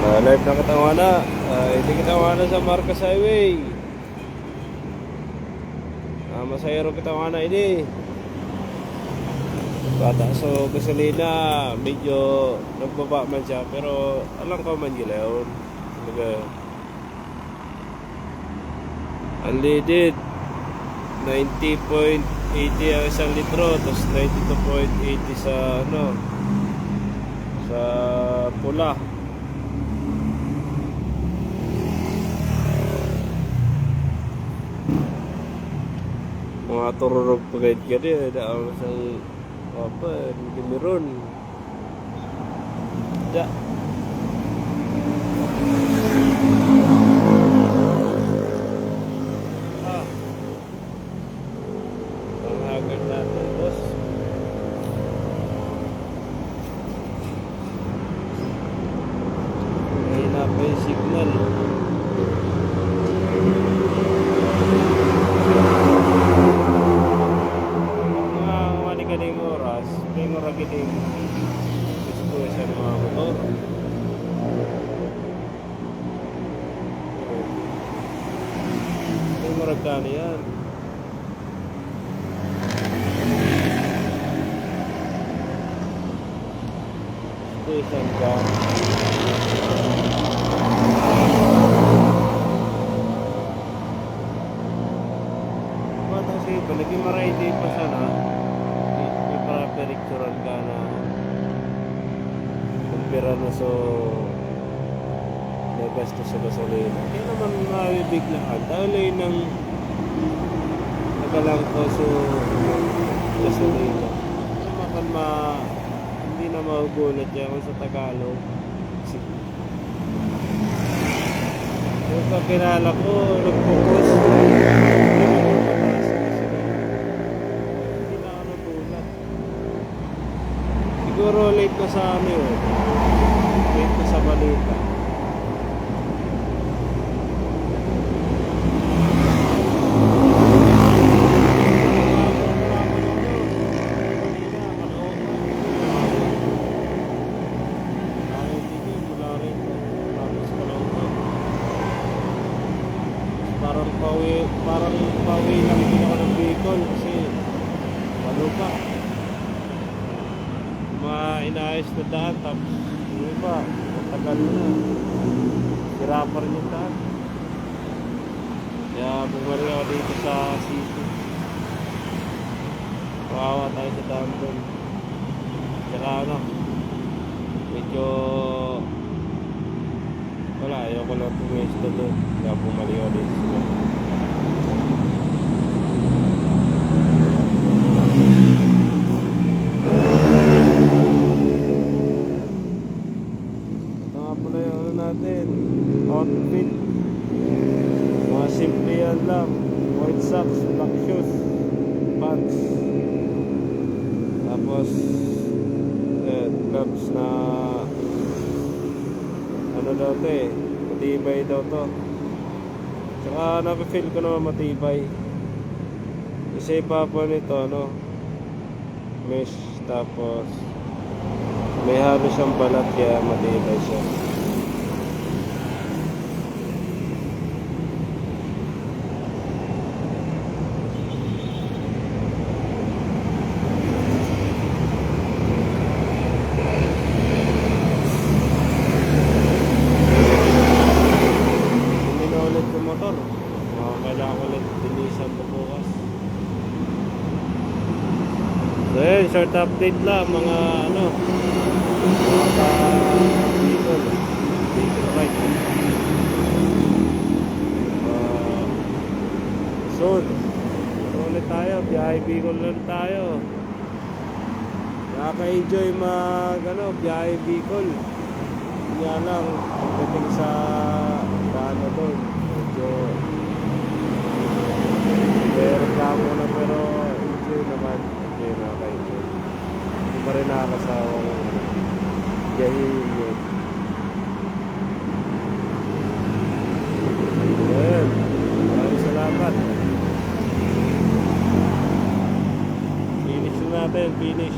Live na katawana. Hindi katawana sa Marcos Highway. Masayro katawana ini. Bata so gasolina medyo nagbaba man siya pero alam ko man gilayon. Unleaded 90.80 ang isang litro, tapos 92.80 sa sa pula. Mga tururog pagayad ka rin, daan isang apa, hindi meron. Da. Panghagal natin, boss. Ngayon na pa yung signal. Giting gusto sa mga motor. May maragkano yan. Gusto isang ka. Ba't kasi palagi maray di pa sana para perikturan ka na kumpira na so nagasto sa gasolina. Hindi naman mabibiglaan dahil ng nagalang ko so gasolina. Hindi na magugulat yan kung sa Tagalog. Yung kakilala ko nagpupos siguro late na sa late na sa balita. Parang pawi lang din ako ng Bicol kasi walo pa. Inaayos na daan tapos yung iba matagal na hirapan rin yung daan kaya bumalik ako dito sa city. Kawawa tayo sa daan doon kaya medyo wala, ayoko lang pumesto doon kaya bumalik ako dito sa outfit, mga simple yan lang, white socks, black shoes, pants, tapos gloves na ano daw to matibay daw to, tsaka napifeel ko naman matibay kasi ipapo nito mesh, tapos may halo siyang balat kaya matibay siya. Kailangan ko lang dinisan po bukas. So yun, short update lang mga mga Bicol right. Soon ulit tayo, biyahe Bicol ulit tayo. Nakaka-enjoy biyahe Bicol. Kaya lang pagdating sa doon medyo reklamo na pero enjoy naman. Enjoy nakaka-enjoy. Hindi pa rin nakakasawang gahihin yun. Ayan. Maraming salamat. Finish natin. Finish.